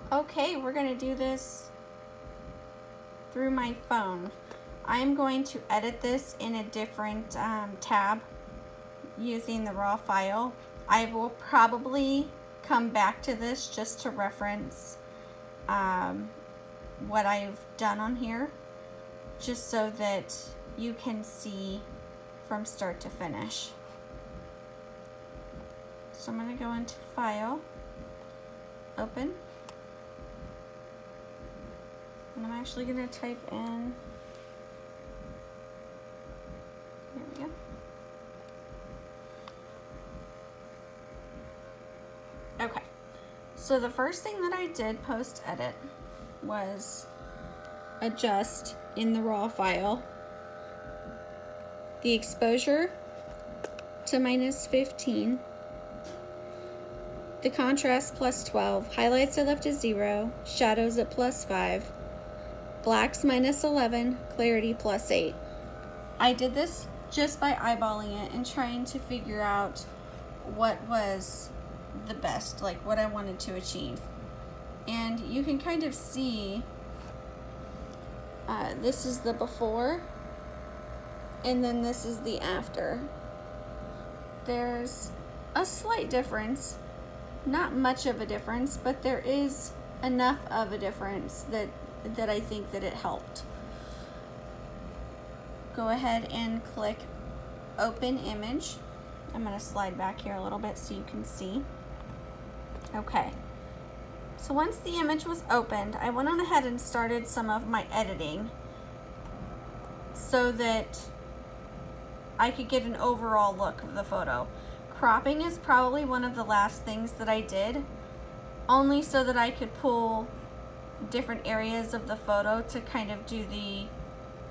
Okay, we're gonna do this through my phone. I'm going to edit this in a different tab using the raw file. I will probably come back to this just to reference what I've done on here, just so that you can see from start to finish. So I'm going to go into File, Open, and I'm actually going to type in, there we go. Okay, so the first thing that I did post edit was adjust in the raw file the exposure to -15, the contrast +12, highlights I left at 0, shadows at +5, blacks -11, clarity +8. I did this just by eyeballing it and trying to figure out what was the best, like what I wanted to achieve. And you can kind of see this is the before and then this is the after. There's a slight difference, not much of a difference, but there is enough of a difference that I think that it helped. Go ahead and click Open Image. I'm going to slide back here a little bit so you can see. Okay, so once the image was opened, I went on ahead and started some of my editing so that I could get an overall look of the photo. Cropping is probably one of the last things that I did, only so that I could pull different areas of the photo to kind of do the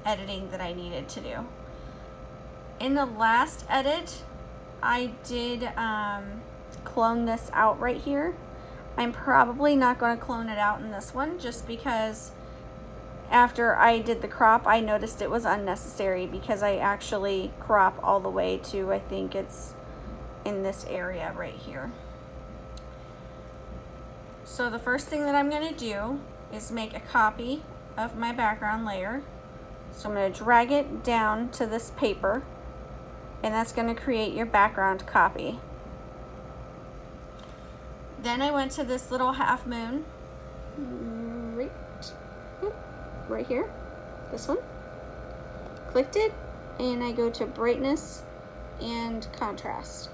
editing that I needed to do. In the last edit, I did clone this out right here. I'm probably not going to clone it out in this one just because after I did the crop, I noticed it was unnecessary because I actually crop all the way to, I think it's in this area right here. So the first thing that I'm going to do is make a copy of my background layer. So I'm going to drag it down to this paper, and that's going to create your background copy. Then I went to this little half moon right here, this one, clicked it, and I go to brightness and contrast.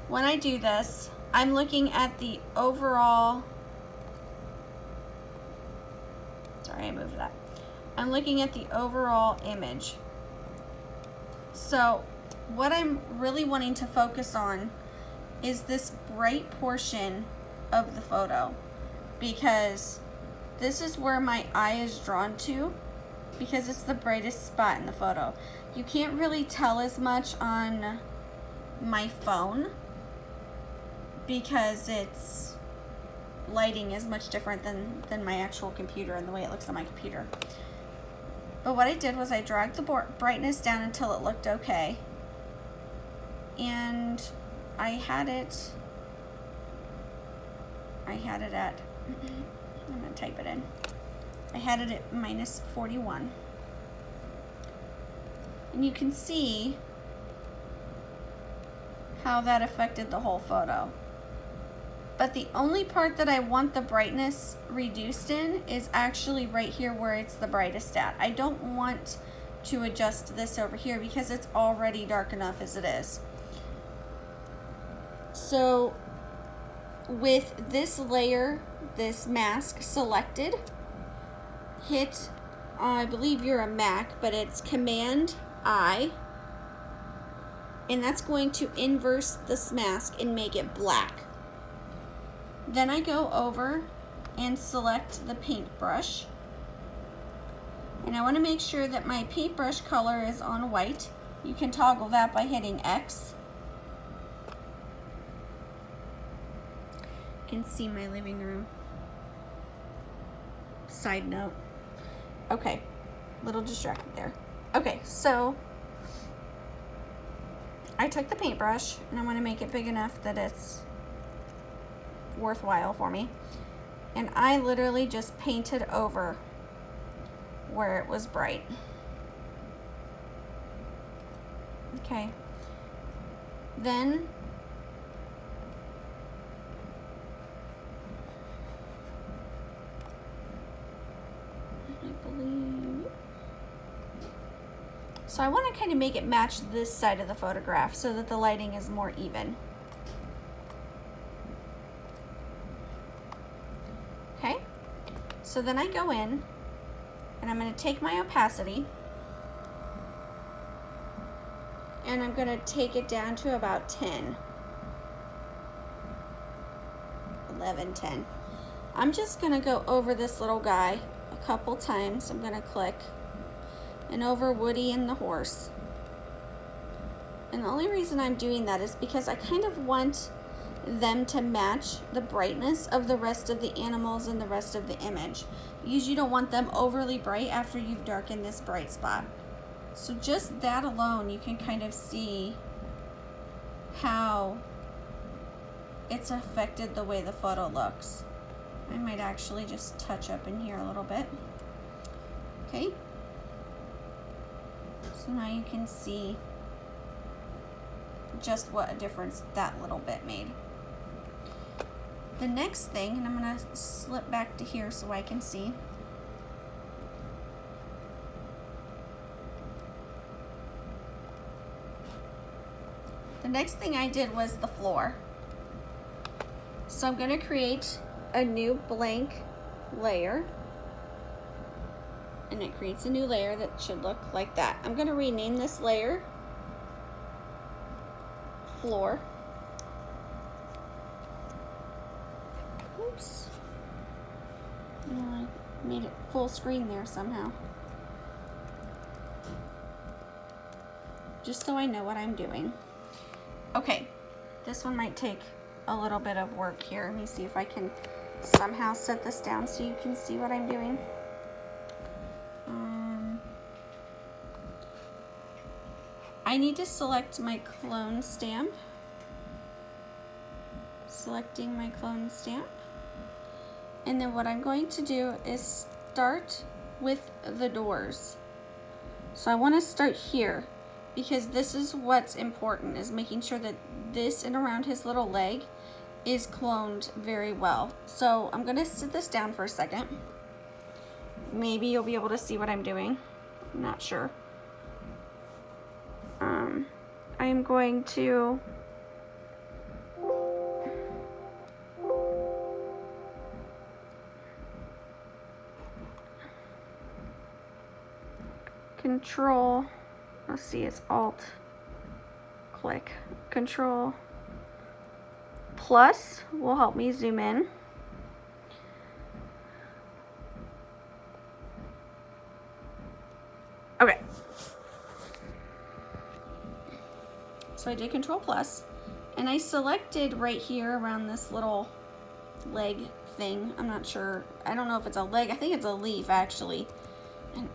When I do this, I'm looking at the overall, sorry, I moved that. I'm looking at the overall image. So what I'm really wanting to focus on is this bright portion of the photo, because this is where my eye is drawn to, because it's the brightest spot in the photo. You can't really tell as much on my phone because its lighting is much different than my actual computer and the way it looks on my computer. But what I did was I dragged the brightness down until it looked okay, and I had it at, I'm going to type it in. I had it at -41. And you can see how that affected the whole photo. But the only part that I want the brightness reduced in is actually right here where it's the brightest at. I don't want to adjust this over here because it's already dark enough as it is. So with this layer, this mask selected, hit, I believe you're a Mac, but it's Command-I, and that's going to inverse this mask and make it black. Then I go over and select the paintbrush, and I want to make sure that my paintbrush color is on white. You can toggle that by hitting X. You can see my living room. Side note. Okay, little distracted there. Okay, so I took the paintbrush and I want to make it big enough that it's worthwhile for me. And I literally just painted over where it was bright. Okay. Then I believe, so I want to kind of make it match this side of the photograph so that the lighting is more even. Okay, so then I go in and I'm going to take my opacity and I'm going to take it down to about 10, 11, 10. I'm just going to go over this little guy a couple times. I'm going to click, and over Woody and the horse. And the only reason I'm doing that is because I kind of want them to match the brightness of the rest of the animals and the rest of the image, because you don't want them overly bright after you've darkened this bright spot. So just that alone, you can kind of see how it's affected the way the photo looks. I might actually just touch up in here a little bit. Okay. So now you can see just what a difference that little bit made. The next thing, and I'm going to slip back to here so I can see. The next thing I did was the floor. So I'm going to create a new blank layer. And it creates a new layer that should look like that. I'm going to rename this layer Floor. Oops. I made it full screen there somehow. Just so I know what I'm doing. Okay, this one might take a little bit of work here. Let me see if I can somehow set this down so you can see what I'm doing. I need to select my clone stamp. Selecting my clone stamp. And then what I'm going to do is start with the doors. So I want to start here, because this is what's important, is making sure that this and around his little leg is cloned very well. So I'm going to sit this down for a second. Maybe you'll be able to see what I'm doing. I'm not sure. I am going to Control, let's see, it's Alt, click, Control plus will help me zoom in. Okay. So I did Control plus, and I selected right here around this little leg thing. I'm not sure. I don't know if it's a leg. I think it's a leaf, actually. And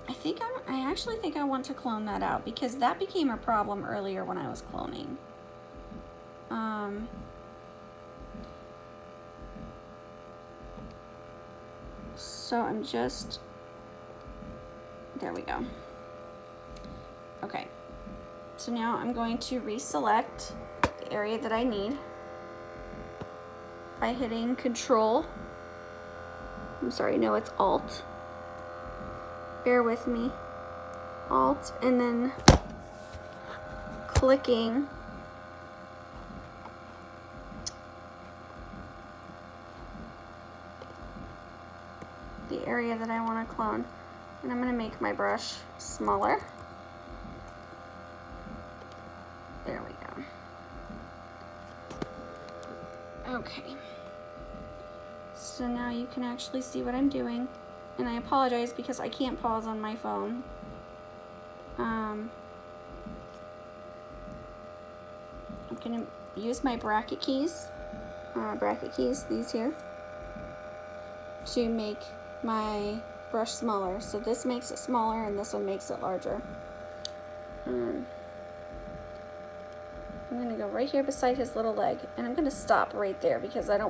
I actually think I want to clone that out, because that became a problem earlier when I was cloning. So I'm just, there we go. Okay. So now I'm going to reselect the area that I need by hitting Control. I'm sorry, no, it's Alt. Bear with me. Alt, and then clicking the area that I want to clone. And I'm going to make my brush smaller. There we go. Okay. So now you can actually see what I'm doing. And I apologize because I can't pause on my phone. I'm going to use my bracket keys, these here, to make my brush smaller. So this makes it smaller and this one makes it larger. I'm going to go right here beside his little leg, and I'm going to stop right there because I don't want